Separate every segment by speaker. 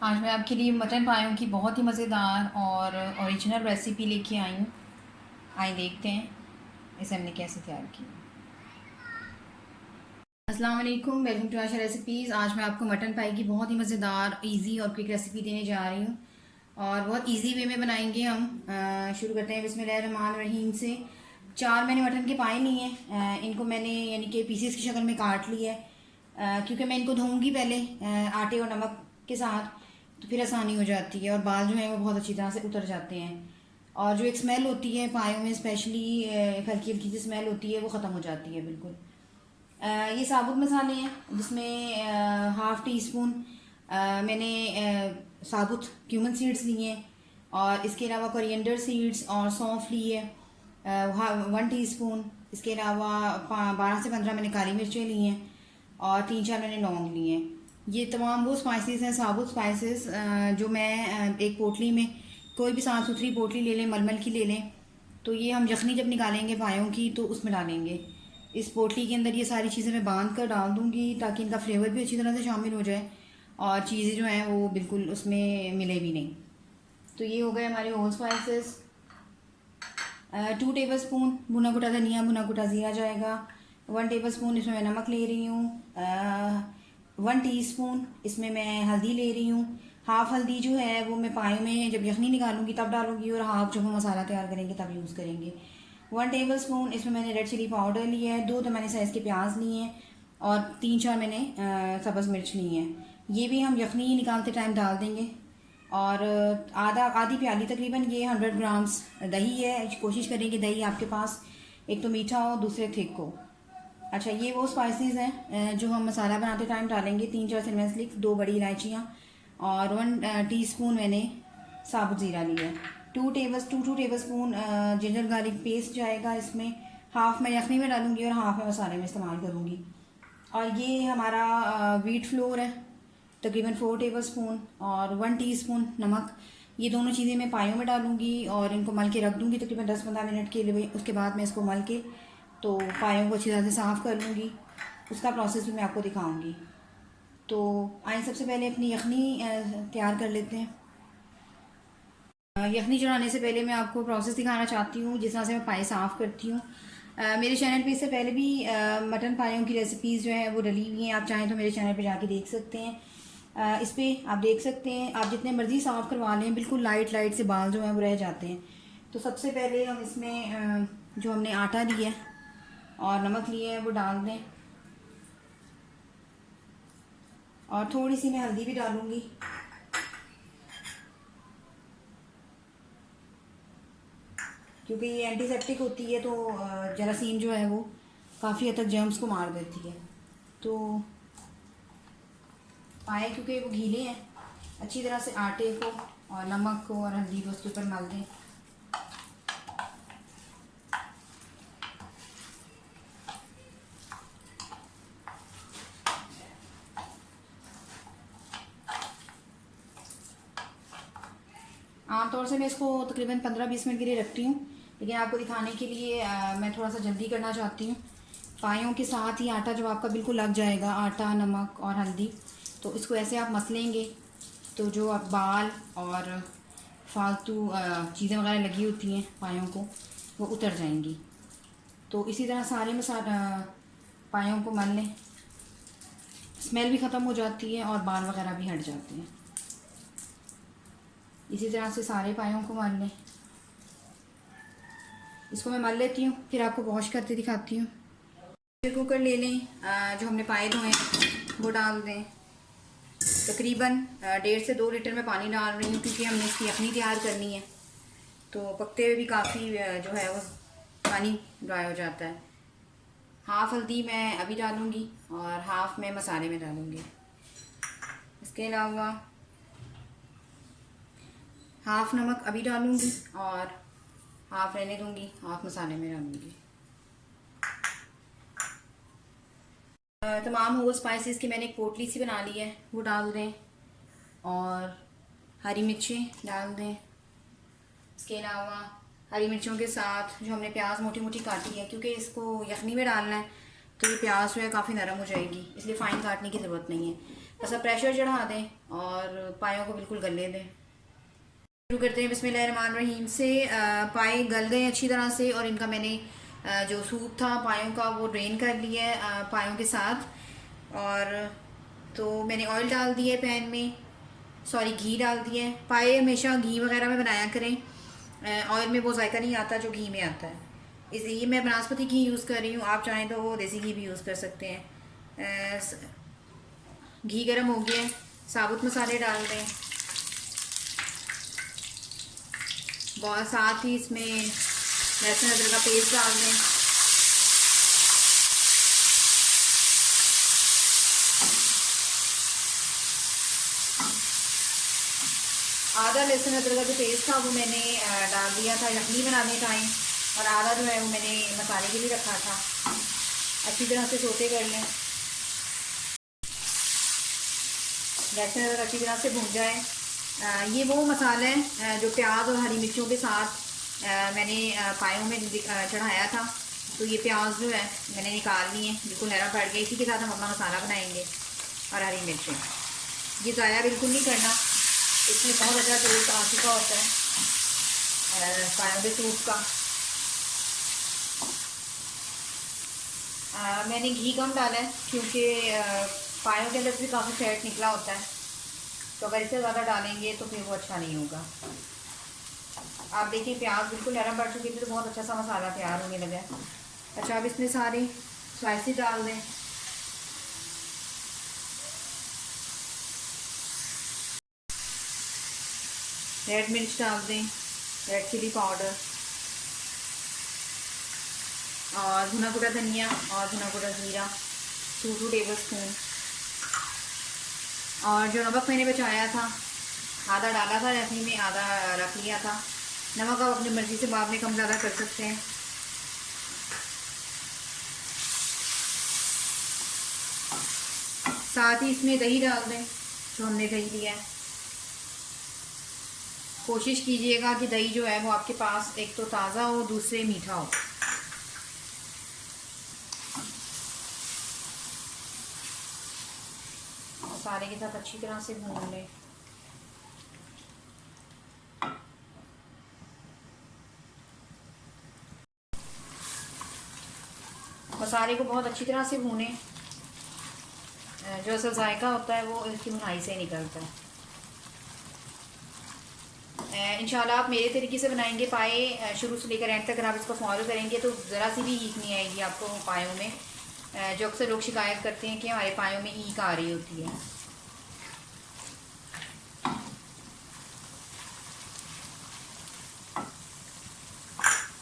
Speaker 1: आज मैं आपके लिए मटन पायों की बहुत ही मज़ेदार और ओरिजिनल रेसिपी लेके आई हूँ। आइए देखते हैं इसे हमने कैसे तैयार किया। अस्सलाम वालेकुम, वेलकम टू आशा रेसिपीज़। आज मैं आपको मटन पाई की बहुत ही मज़ेदार, इजी और क्विक रेसिपी देने जा रही हूँ और बहुत इजी वे में बनाएंगे हम। शुरू करते हैं बिस्मिल्लाहिर्रहमानिर्रहीम से। 4 मैंने मटन के पाए लिए हैं। इनको मैंने यानी कि पीसेस की शक्ल में काट लिया है, क्योंकि मैं इनको धोऊंगी पहले आटे और नमक के साथ, तो फिर आसानी हो जाती है और बाल जो हैं वो बहुत अच्छी तरह से उतर जाते हैं। और जो एक स्मेल होती है पायों में, स्पेशली हल्की हल्की सी स्मेल होती है, वो ख़त्म हो जाती है बिल्कुल। ये साबुत मसाले हैं जिसमें हाफ़ टी स्पून मैंने साबुत क्यूमन सीड्स लिए हैं, और इसके अलावा कोरिएंडर सीड्स और सौंफ ली है 1 टीस्पून। इसके अलावा 12 से 15 मैंने काली मिर्चें ली हैं और 3-4 मैंने लौंग लिए हैं। ये तमाम वो स्पाइसेस हैं, साबुत स्पाइसेस, जो मैं एक पोटली में, कोई भी साफ़ सुथरी पोटली ले लें, मलमल की ले लें, तो ये हम यखनी जब निकालेंगे पायों की तो उसमें डालेंगे। इस पोटली के अंदर ये सारी चीज़ें मैं बांध कर डाल दूँगी ताकि इनका फ्लेवर भी अच्छी तरह से शामिल हो जाए और चीज़ें जो हैं वो बिल्कुल उसमें मिले भी नहीं। तो ये हो गए हमारे होल स्पाइसेस। 2 टेबल स्पून भुना कुटा धनिया, भुना कुटा ज़ीरा जाएगा। 1 टेबल स्पून इसमें मैं नमक ले रही हूँ। 1 टीस्पून इसमें मैं हल्दी ले रही हूँ। हाफ़ हल्दी जो है वो मैं पाए में जब यखनी निकालूंगी तब डालूंगी, और हाफ़ जब हम मसाला तैयार करेंगे तब यूज़ करेंगे। 1 टेबल स्पून इसमें मैंने रेड चिली पाउडर लिया है। 2 मैंने साइज़ के प्याज लिए हैं और 3-4 मैंने सब्ज़ मिर्च ली हैं। ये भी हम यखनी निकालते टाइम डाल देंगे। और आधी प्याली तकरीबन ये 100 ग्राम्स दही है। कोशिश करें कि दही आपके पास एक तो मीठा हो, दूसरे थिक हो। अच्छा, ये वो स्पाइसेस हैं जो हम मसाला बनाते टाइम डालेंगे। 3-4 सिनेमा स्टिक्स, 2 बड़ी इलायचियाँ और 1 टीस्पून मैंने साबुत ज़ीरा लिया है। 2 table spoon ginger garlic paste जाएगा इसमें। हाफ़ मैं यखनी में डालूंगी और हाफ़ मैं मसाले में इस्तेमाल करूँगी। और ये हमारा व्हीट फ्लोर है तकरीबन 4 टेबल स्पून, और 1 टीस्पून नमक। ये दोनों चीज़ें मैं पायों में डालूंगी और इनको मल के रख दूंगी तकरीबन 10-15 मिनट के लिए। उसके बाद मैं इसको मल के तो पायों को अच्छी तरह से साफ़ कर लूँगी। उसका प्रोसेस भी मैं आपको दिखाऊंगी। तो आइए सबसे पहले अपनी यखनी तैयार कर लेते हैं। यखनी चढ़ाने से पहले मैं आपको प्रोसेस दिखाना चाहती हूँ जिस तरह से मैं पाए साफ़ करती हूँ। मेरे चैनल पे इससे पहले भी मटन पायों की रेसिपीज़ जो है वो डली हुई हैं। आप चाहें तो मेरे चैनल पे जाके देख सकते हैं। इस पर आप देख सकते हैं, आप जितने मर्ज़ी साफ़ करवा लें बिल्कुल लाइट लाइट से बाल जो हैं वो रह जाते हैं। तो सबसे पहले हम इसमें जो हमने आटा लिया है और नमक लिया है वो डाल दें, और थोड़ी सी मैं हल्दी भी डालूँगी। क्योंकि ये एंटीसेप्टिक होती है तो जरासीम जो है वो काफ़ी हद तक जर्म्स को मार देती है। तो पाए क्योंकि वो गीले हैं, अच्छी तरह से आटे को और नमक को और हल्दी को उसके ऊपर मल दें। आमतौर से मैं इसको तकरीबन 15-20 मिनट के लिए रखती हूँ, लेकिन आपको दिखाने के लिए मैं थोड़ा सा जल्दी करना चाहती हूँ। पायों के साथ ही आटा जब आपका बिल्कुल लग जाएगा, आटा नमक और हल्दी, तो इसको ऐसे आप मसलेंगे तो जो आप बाल और फालतू चीज़ें वगैरह लगी होती हैं पायों को वो उतर जाएंगी। तो इसी तरह सारे मसाला पायों को मल लें, स्मेल भी ख़त्म हो जाती है और बाल वगैरह भी हट जाते हैं। इसी तरह से सारे पायों को मल लें। इसको मैं मल लेती हूँ, फिर आपको वॉश करके दिखाती हूँ। कुकर ले लें, जो हमने पाए धोए वो डाल दें। तकरीबन 1.5 से 2 लीटर में पानी डाल रही हूँ क्योंकि हमने इसकी यखनी तैयार करनी है, तो पकते हुए भी काफ़ी जो है वो पानी ड्राई हो जाता है। हाफ़ हल्दी मैं अभी डालूँगी और हाफ़ मैं मसाले में डालूँगी। इसके अलावा हाफ़ नमक अभी डालूँगी और हाफ़ रहने दूँगी, हाफ़ मसाले में डालूँगी। तमाम होल स्पाइसेस की मैंने एक पोटली सी बना ली है वो डाल दें, और हरी मिर्चें डाल दें। इसके अलावा हरी मिर्चों के साथ जो हमने प्याज मोटी मोटी काटी है, क्योंकि इसको यखनी में डालना है तो ये प्याज जो है काफ़ी नरम हो जाएगी, इसलिए फ़ाइन काटने की ज़रूरत नहीं है। बस आप प्रेशर चढ़ा दें और पायों को बिल्कुल गलने दें। शुरू करते हैं बिस्मिल्लाहिर्रहमानिर्रहीम से। पाए गल गए अच्छी तरह से और इनका मैंने जो सूप था पायों का वो ड्रेन कर लिया है पायों के साथ। और तो मैंने ऑयल डाल दिया है पैन में, सॉरी घी डाल दिया है। पाए हमेशा घी वगैरह में बनाया करें, ऑयल में वो जायका नहीं आता जो घी में आता है। इसलिए मैं बनास्पति घी यूज़ कर रही हूँ, आप चाहें तो वो देसी घी भी यूज़ कर सकते हैं। घी गर्म हो गया है, साबुत मसाले डाल दें, बहुत साथ ही इसमें लहसुन अदरक का पेस्ट डाल दें। आधा लहसुन अदरक का जो पेस्ट था वो मैंने डाल दिया था यखनी बनाने टाइम, और आधा जो है वो मैंने मसाले के लिए रखा था। अच्छी तरह से सोते कर लें, लहसुन अदरक अच्छी तरह से भून जाए। ये वो मसाला है जो प्याज और हरी मिर्चों के साथ मैंने पायों में चढ़ाया था। तो ये प्याज जो है मैंने निकाल लिए, बिल्कुल हरा पड़ गया। इसी के साथ हम अपना मसाला बनाएंगे और हरी मिर्चें। ये ज़ाया बिल्कुल नहीं करना, इसमें बहुत अच्छा टेस्ट आ चुका होता है पायों के सूप का। मैंने घी कम डाला है क्योंकि पायों के अंदर से काफ़ी फैट निकला होता है, तो अगर इससे ज़्यादा डालेंगे तो फिर वो अच्छा नहीं होगा। आप देखिए प्याज बिल्कुल नरम पड़ चुकी थी तो बहुत अच्छा सा मसाला तैयार होने लगा है। अच्छा, अब इसमें सारे स्लाइसेस डाल दें। रेड मिर्च डाल दें, रेड चिली पाउडर, और भुना कुटा धनिया और भुना कुटा ज़ीरा 2 टेबल स्पून। और जो नमक मैंने बचाया था आधा डाला था रखनी में, आधा रख लिया था। नमक आप अपनी मर्ज़ी से बाद में कम ज़्यादा कर सकते हैं। साथ ही इसमें दही डाल दें जो हमने दही लिया है। कोशिश कीजिएगा कि दही जो है वो आपके पास एक तो ताज़ा हो, दूसरे मीठा हो। मसाले के साथ अच्छी तरह से भून लें। मसाले को बहुत अच्छी तरह से भूनें, जो असल जायका होता है वो इसकी भुनाई से निकलता है। इंशाल्लाह आप मेरे तरीके से बनाएंगे पाए, शुरू से लेकर एंड तक अगर आप इसको फॉलो करेंगे तो ज़रा सी भी ईक नहीं आएगी आपको पायों में। जो अक्सर लोग शिकायत करते हैं कि हमारे पायों में ईक आ रही होती है।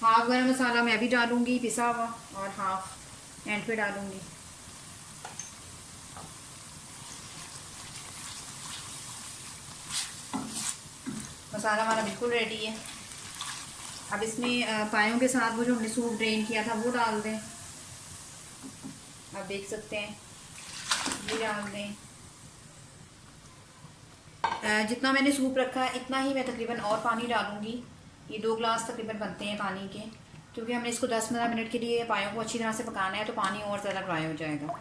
Speaker 1: हाफ गरम मसाला मैं भी डालूंगी पिसा हुआ, और हाफ एंड पे डालूंगी। मसाला हमारा बिल्कुल रेडी है। अब इसमें पायों के साथ वो जो हमने सूप ड्रेन किया था वो डाल दें। आप देख सकते हैं ये डाल दें। जितना मैंने सूप रखा है इतना ही मैं तकरीबन और पानी डालूंगी। ये 2 ग्लास तकरीबन बनते हैं पानी के, क्योंकि हमने इसको 10-15 मिनट के लिए पायों को अच्छी तरह से पकाना है, तो पानी और ज़्यादा ड्राई हो जाएगा।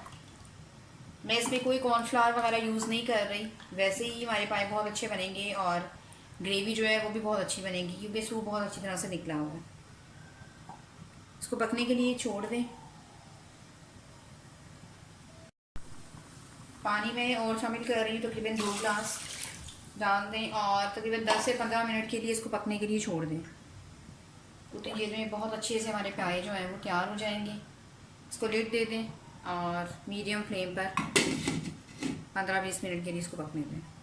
Speaker 1: मैं इसमें कोई कॉर्नफ्लावर वगैरह यूज़ नहीं कर रही, वैसे ही हमारे पाए बहुत अच्छे बनेंगे और ग्रेवी जो है वो भी बहुत अच्छी बनेगी, क्योंकि सूप बहुत अच्छी तरह से निकला हुआ है। इसको पकने के लिए छोड़ दें। पानी में और शामिल कर रही हूँ तकरीबन 2 ग्लास डाल दें, और तकरीबन 10 से 15 मिनट के लिए इसको पकने के लिए छोड़ दें। उतनी देर में बहुत अच्छे से हमारे पाए जो हैं वो तैयार हो जाएंगे। इसको लिड दे दें और मीडियम फ्लेम पर 15-20 मिनट के लिए इसको पकने दें।